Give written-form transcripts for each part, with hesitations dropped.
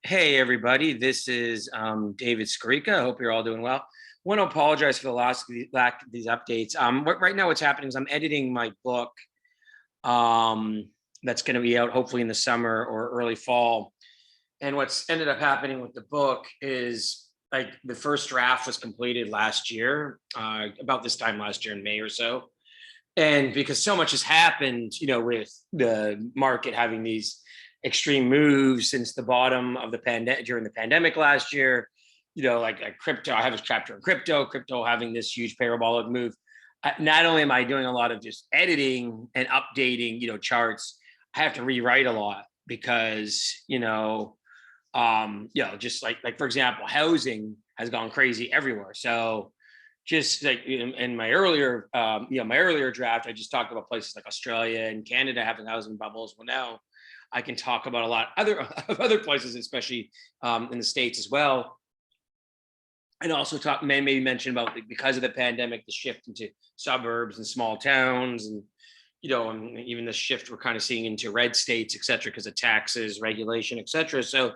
Hey everybody, this is David Skarika. I hope you're all doing well. Want to apologize for the lack of these updates. Right now what's happening is I'm editing my book that's going to be out hopefully in the summer or early fall. And what's ended up happening with the book is like the first draft was completed last year, about this time last year in May or so. And because so much has happened, with the market having these extreme moves since the bottom of the pandemic during the pandemic last year, like crypto, I have a chapter on crypto having this huge parabolic move. Not only am I doing a lot of just editing and updating, charts, I have to rewrite a lot because, just like for example, housing has gone crazy everywhere. So just like in my earlier, my earlier draft, I just talked about places like Australia and Canada having housing bubbles. Well, now I can talk about a lot of other places, especially in the States as well. And also maybe mention about because of the pandemic, the shift into suburbs and small towns, and and even the shift we're kind of seeing into red states, et cetera, because of taxes, regulation, et cetera. So,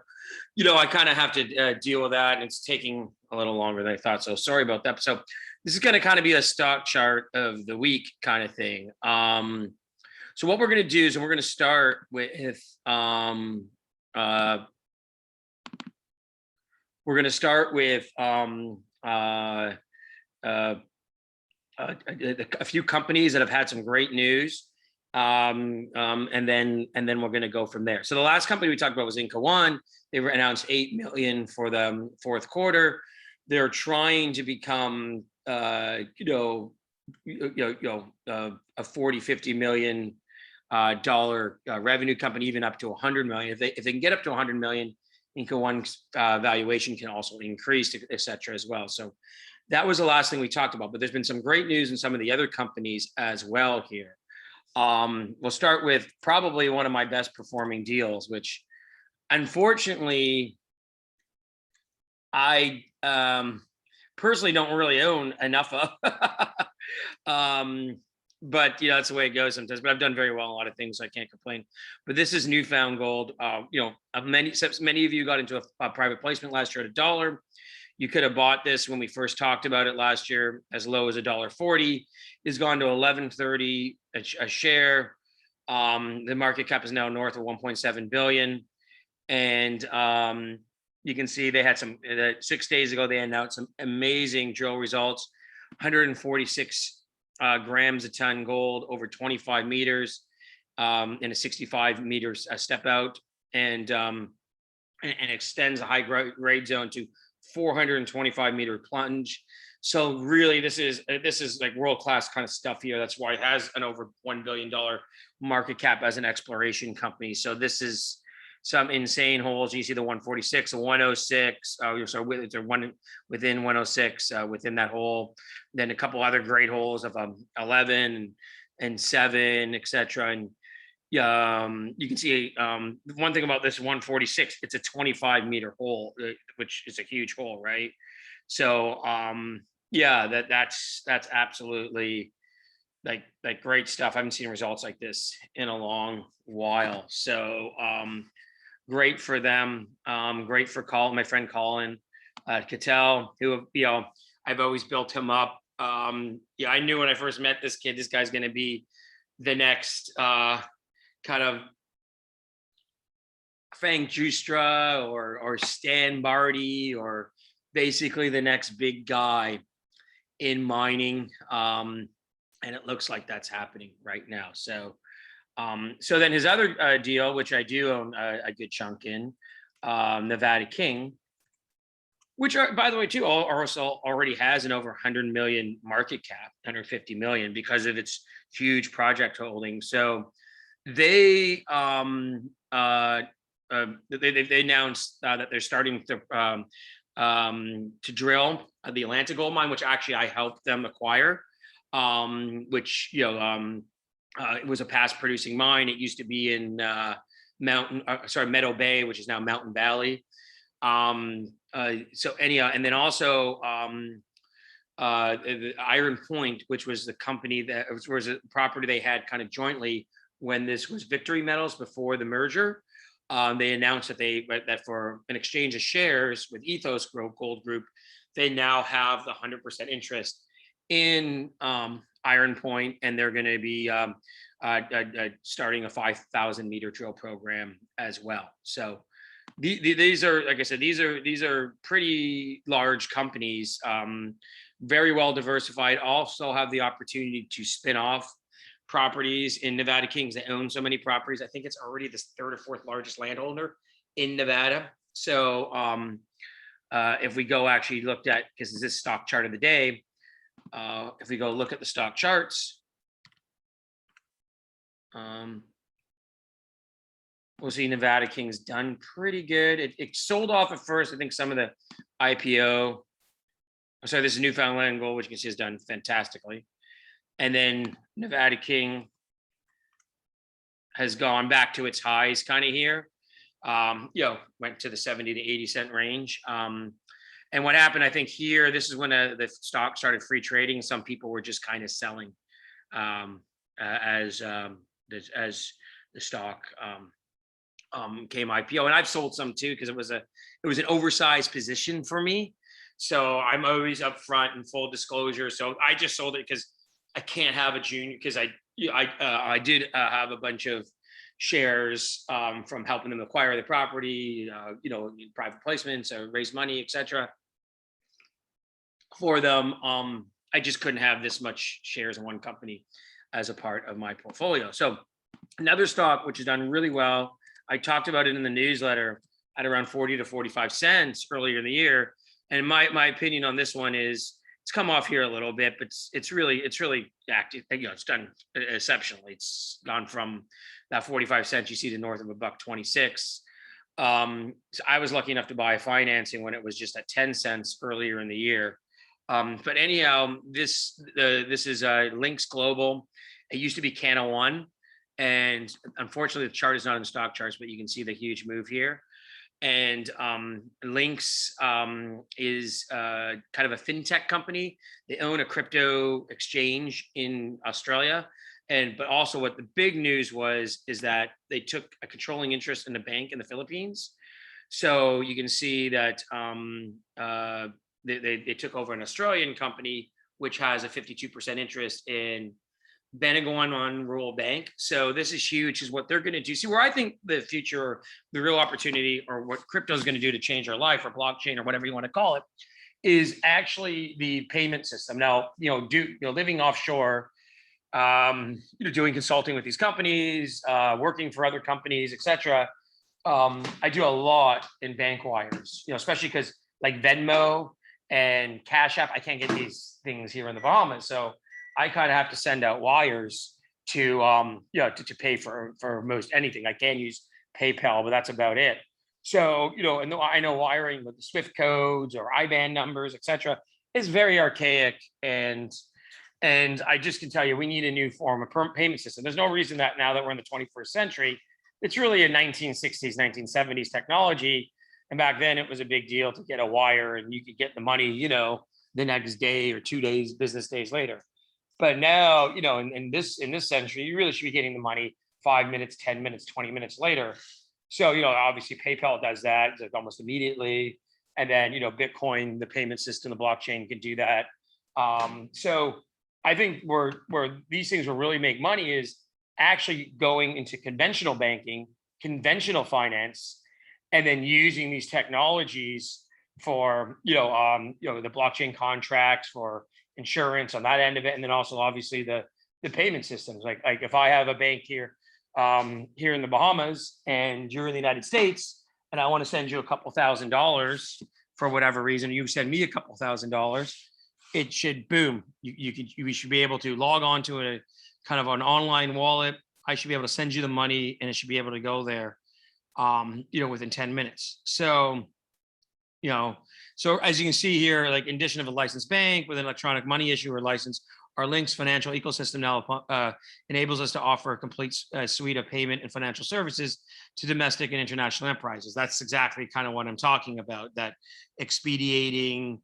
I kind of have to deal with that, and it's taking a little longer than I thought. So sorry about that. So this is going to kind of be a stock chart of the week kind of thing. So what we're going to do is we're going to start with a few companies that have had some great news, and then we're going to go from there. So the last company we talked about was NKG.v. They were announced 8 million for the fourth quarter. They're trying to become a 40-50 million dollar revenue company, even up to 100 million. If they can get up to 100 million, NKG.v's valuation can also increase, et cetera, as well. So that was the last thing we talked about, but there's been some great news in some of the other companies as well here. We'll start with probably one of my best performing deals, which unfortunately I personally don't really own enough of. But that's the way it goes sometimes. But I've done very well in a lot of things, so I can't complain. But this is Newfound Gold. Many of you got into a private placement last year at $1. You could have bought this when we first talked about it last year as low as $1.40. It's gone to $11.30 a share. The market cap is now north of 1.7 billion. And you can see they had 6 days ago, they announced some amazing drill results, 146 grams a ton gold over 25 meters in a 65 meters step out, and extends a high grade zone to 425 meter plunge. So really this is like world-class kind of stuff here. That's why it has an over $1 billion market cap as an exploration company. So this is some insane holes. You see the 146, the 106, so within 106 within that hole. Then a couple other great holes of 11 and 7, etc. And you can see one thing about this 146, it's a 25 meter hole, which is a huge hole, right? So that's absolutely like great stuff. I haven't seen results like this in a long while. So great for them. Great for my friend Colin Cattell, who I've always built him up. I knew when I first met this kid, this guy's going to be the next kind of Frank Justra or Stan Barty, or basically the next big guy in mining. And it looks like that's happening right now. So then his other deal, which I do own a good chunk in, Nevada King, which are, by the way, too, also already has an over 100 million market cap, 150 million, because of its huge project holding. So they announced that they're starting to drill the Atlanta gold mine, which actually I helped them acquire, which it was a past producing mine. It used to be in Meadow Bay, which is now Mountain Valley. And then also the Iron Point, which was the company that was a property they had kind of jointly when this was Victory Metals before the merger. they announced that for an exchange of shares with Ethos Gold Group, they now have the 100% interest in Iron Point, and they're going to be starting a 5,000 meter drill program as well. So these are, like I said, these are pretty large companies, very well diversified. Also have the opportunity to spin off properties in Nevada Kings. They own so many properties. I think it's already the third or fourth largest landholder in Nevada. So if we go actually looked at, because this is stock chart of the day, if we go look at the stock charts, we'll see Nevada Kings done pretty good. It sold off at first. I think some of the IPO. I'm sorry, this is Newfound Gold, which you can see has done fantastically. And then Nevada King has gone back to its highs kind of here. Went to the 70 to 80 cent range. And what happened, I think here, this is when the stock started free trading. Some people were just kind of selling as the stock came IPO. And I've sold some too, because it was an oversized position for me. So I'm always upfront and full disclosure. So I just sold it because I can't have a junior, because I did have a bunch of shares from helping them acquire the property, private placements, raise money, etc. for them. I just couldn't have this much shares in one company as a part of my portfolio. So another stock which has done really well, I talked about it in the newsletter, at around 40 to 45 cents earlier in the year. And my opinion on this one is it's come off here a little bit, but it's really active. It's done exceptionally. It's gone from that 45 cents you see to north of $1.26. So I was lucky enough to buy financing when it was just at 10 cents earlier in the year. But anyhow, this is Lynx Global. It used to be Cana One, and unfortunately the chart is not in the stock charts, but you can see the huge move here. And Lynx is kind of a fintech company. They own a crypto exchange in Australia. But also what the big news is that they took a controlling interest in a bank in the Philippines. So you can see that they took over an Australian company, which has a 52% interest in Bendigo Rural Bank. So this is huge, is what they're going to do. See, where I think the future, the real opportunity, or what crypto is going to do to change our life, or blockchain, or whatever you want to call it, is actually the payment system. Now, living offshore, doing consulting with these companies, working for other companies, etc. I do a lot in bank wires, especially because like Venmo and Cash App, I can't get these things here in the Bahamas. So I kind of have to send out wires to pay for most anything. I can use PayPal, but that's about it. So, and I know wiring with the SWIFT codes or IBAN numbers, etc., is very archaic. And I just can tell you, we need a new form of payment system. There's no reason that now that we're in the 21st century, it's really a 1960s, 1970s technology. And back then it was a big deal to get a wire, and you could get the money, the next day or 2 days, business days later. But now, in this century, you really should be getting the money 5 minutes, 10 minutes, 20 minutes later. So, obviously PayPal does that, it's like almost immediately. And then, Bitcoin, the payment system, the blockchain can do that. So I think where these things will really make money is actually going into conventional banking, conventional finance, and then using these technologies for, the blockchain contracts, for insurance on that end of it, and then also obviously the payment systems. Like if I have a bank here in the Bahamas, and you're in the United States, and I want to send you a couple $1,000s for whatever reason, you send me a couple $1,000, it should boom. We should be able to log on to a kind of an online wallet. I should be able to send you the money, and it should be able to go there, within 10 minutes. So, so as you can see here, like in addition of a licensed bank with an electronic money issuer license, our Lynx financial ecosystem now enables us to offer a complete suite of payment and financial services to domestic and international enterprises. That's exactly kind of what I'm talking about, that expediting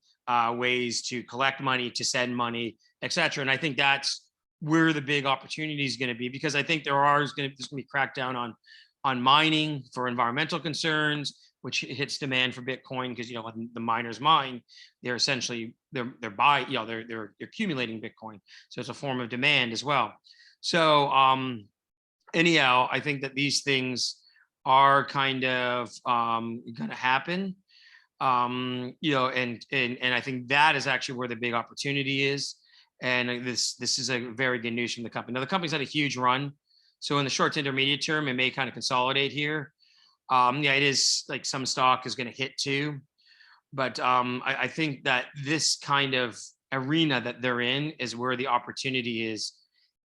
ways to collect money, to send money, etc. And I think that's where the big opportunity is going to be, because I think there's going to be crackdown on on mining for environmental concerns, which hits demand for Bitcoin because, you know, when the miners mine, they're essentially they're buying, you know, they're accumulating Bitcoin, so it's a form of demand as well. So anyhow, I think that these things are kind of going to happen. You know, and I think that is actually where the big opportunity is. And this is a very good news from the company. Now the company's had a huge run, so in the short to intermediate term, it may kind of consolidate here. Yeah, it is like some stock is going to hit too, but I think that this kind of arena that they're in is where the opportunity is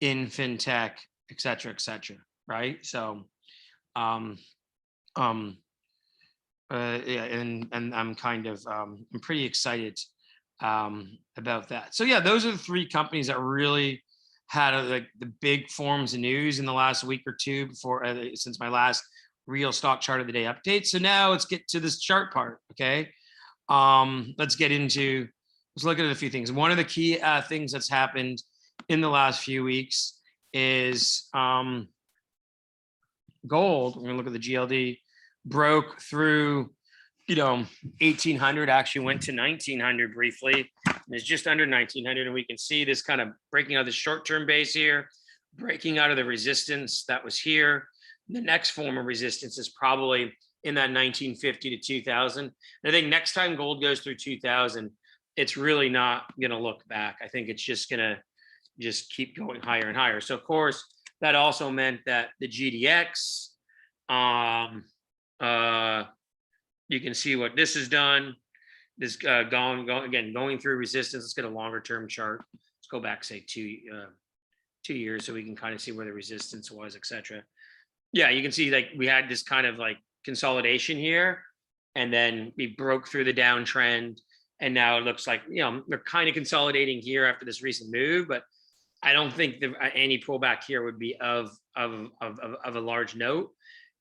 in fintech, et cetera, right? So, yeah, and I'm kind of I'm pretty excited about that. So yeah, those are the three companies that really had like the big forms of news in the last week or two before since my last real stock chart of the day update. So now let's get to this chart part. Okay, let's look at a few things. One of the key things that's happened in the last few weeks is gold. We're gonna look at the GLD. Broke through, you know, 1800, actually went to 1900 briefly. It's just under 1900, and we can see this kind of breaking out of the short-term base here, breaking out of the resistance that was here. The next form of resistance is probably in that 1950 to 2000. And I think next time gold goes through 2000, it's really not going to look back. I think it's just going to just keep going higher and higher. So of course, that also meant that the GDX, you can see what this has done. This going through resistance. Let's get a longer term chart. Let's go back, say 2 years, so we can kind of see where the resistance was, etc. Yeah, you can see like we had this kind of like consolidation here, and then we broke through the downtrend, and now it looks like, you know, they're kind of consolidating here after this recent move, but I don't think any pullback here would be of a large note,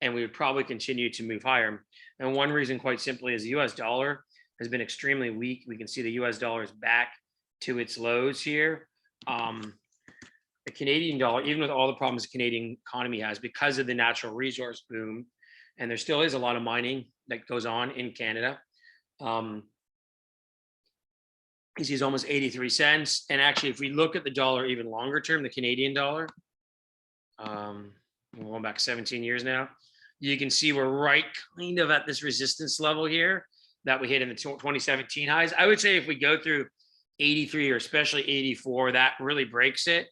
and we would probably continue to move higher. And one reason, quite simply, is the US dollar has been extremely weak. We can see the US dollar is back to its lows here. The Canadian dollar, even with all the problems the Canadian economy has because of the natural resource boom, and there still is a lot of mining that goes on in Canada. You see, it's almost 83 cents. And actually, if we look at the dollar even longer term, the Canadian dollar, we're going back 17 years now, you can see we're right kind of at this resistance level here that we hit in the 2017 highs. I would say if we go through 83 or especially 84, that really breaks it.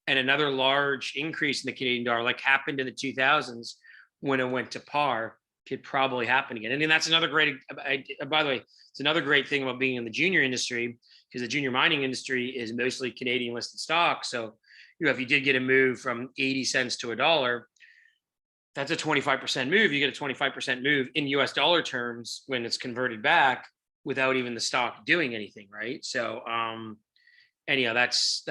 And another large increase in the Canadian dollar, like happened in the 2000s when it went to par, could probably happen again. And then that's another great, by the way, it's another great thing about being in the junior industry, because the junior mining industry is mostly Canadian listed stocks. So, you know, if you did get a move from 80 cents to $1, that's a 25% move. You get a 25% move in US dollar terms when it's converted back without even the stock doing anything, right? So anyhow, that's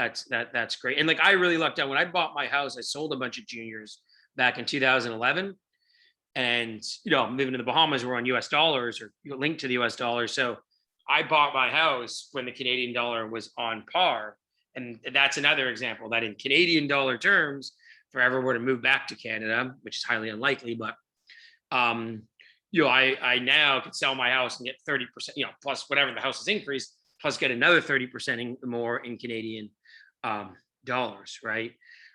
great. And like I really lucked out when I bought my house. I sold a bunch of juniors back in 2011, and you know, I'm living in the Bahamas. We're on US dollars or linked to the US dollar. So I bought my house when the Canadian dollar was on par, and that's another example that in Canadian dollar terms, if I ever were to move back to Canada, which is highly unlikely, but you know, I now could sell my house and get 30%, you know, plus whatever the house has increased, plus get another 30% more in Canadian dollars, right?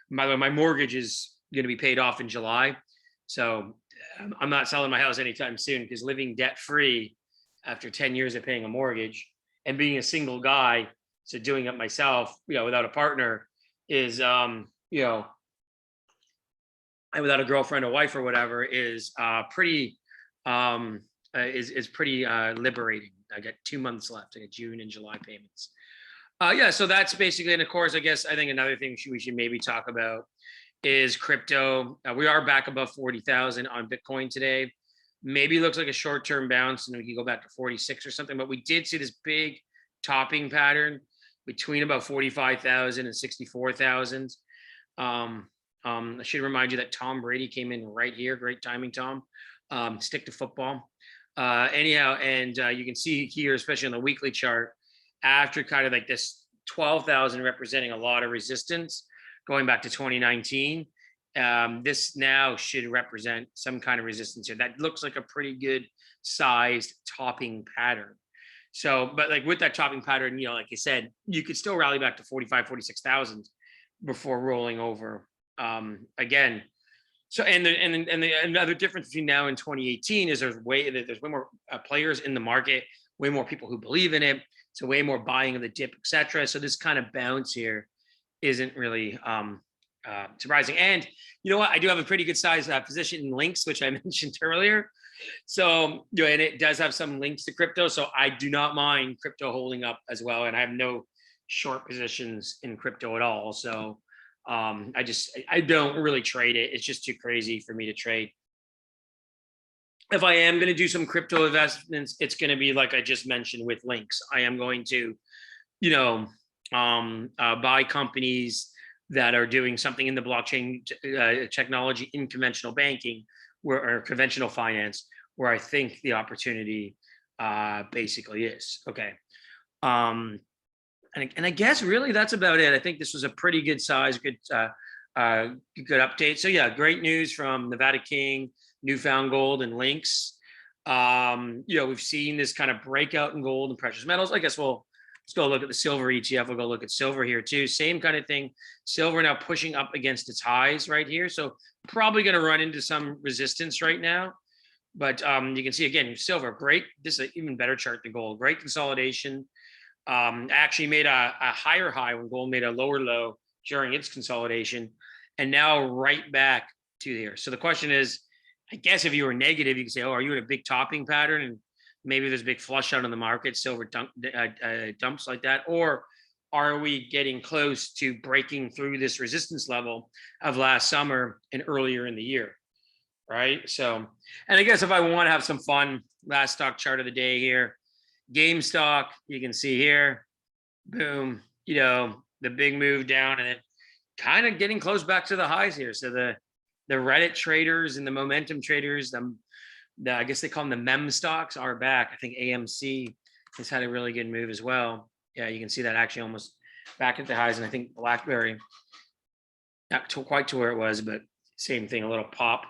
By the way, my mortgage is going to be paid off in July, so I'm not selling my house anytime soon, because living debt free after 10 years of paying a mortgage and being a single guy, so doing it myself, you know, without a partner is, you know, and without a girlfriend or wife or whatever, is pretty liberating. I got 2 months left. I got June and July payments. Yeah, so that's basically, and of course, I guess I think another thing we should maybe talk about is crypto. We are back above 40,000 on Bitcoin today. Maybe looks like a short-term bounce, and we can go back to 46 or something. But we did see this big topping pattern between about 45,000 and 64,000. I should remind you that Tom Brady came in right here. Great timing, Tom. Stick to football. Anyhow, and you can see here, especially on the weekly chart, after kind of like this 12,000 representing a lot of resistance going back to 2019, this now should represent some kind of resistance here. That looks like a pretty good sized topping pattern. So, but like with that topping pattern, you know, like you said, you could still rally back to 45, 46,000 before rolling over again. So, and another difference between now and 2018 is there's way more players in the market, way more people who believe in it. So way more buying of the dip, etc. So this kind of bounce here isn't really surprising. And you know what? I do have a pretty good size position in Lynx, which I mentioned earlier. So, you know, and it does have some links to crypto. So I do not mind crypto holding up as well. And I have no short positions in crypto at all. So I don't really trade it. It's just too crazy for me to trade. If I am going to do some crypto investments, it's going to be like I just mentioned with Lynx. I am going to, you know, buy companies that are doing something in the blockchain technology in conventional banking or conventional finance, where I think the opportunity basically is. Okay. And I guess really that's about it. I think this was a pretty good size, good update. So yeah, great news from Nevada King, Newfound Gold, and Lynx. You know, we've seen this kind of breakout in gold and precious metals. I guess let's go look at the silver ETF. We'll go look at silver here too. Same kind of thing. Silver now pushing up against its highs right here. So probably going to run into some resistance right now. But you can see again, silver, great. This is an even better chart than gold. Great consolidation. Actually made a higher high when gold made a lower low during its consolidation, and now right back to here. So the question is, I guess if you were negative, you can say, oh, are you in a big topping pattern? And maybe there's a big flush out in the market, silver dumps like that. Or are we getting close to breaking through this resistance level of last summer and earlier in the year? Right. So, and I guess if I want to have some fun, last stock chart of the day here, GameStop, you can see here, boom, you know, the big move down and then kind of getting close back to the highs here. So the Reddit traders and the momentum traders, I guess they call them the mem stocks, are back. I think AMC has had a really good move as well. Yeah, you can see that actually almost back at the highs. And I think BlackBerry, not quite to where it was, but same thing, a little pop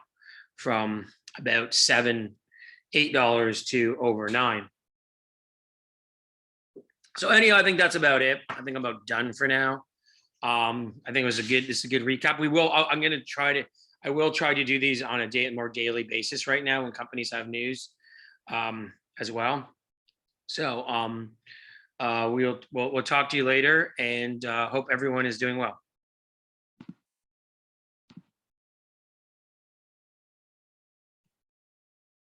from about $7, $8 to over $9. So anyhow, I think that's about it. I think I'm about done for now. I think this is a good recap. I will try to do these on a more daily basis right now when companies have news as well. So we'll talk to you later, and hope everyone is doing well.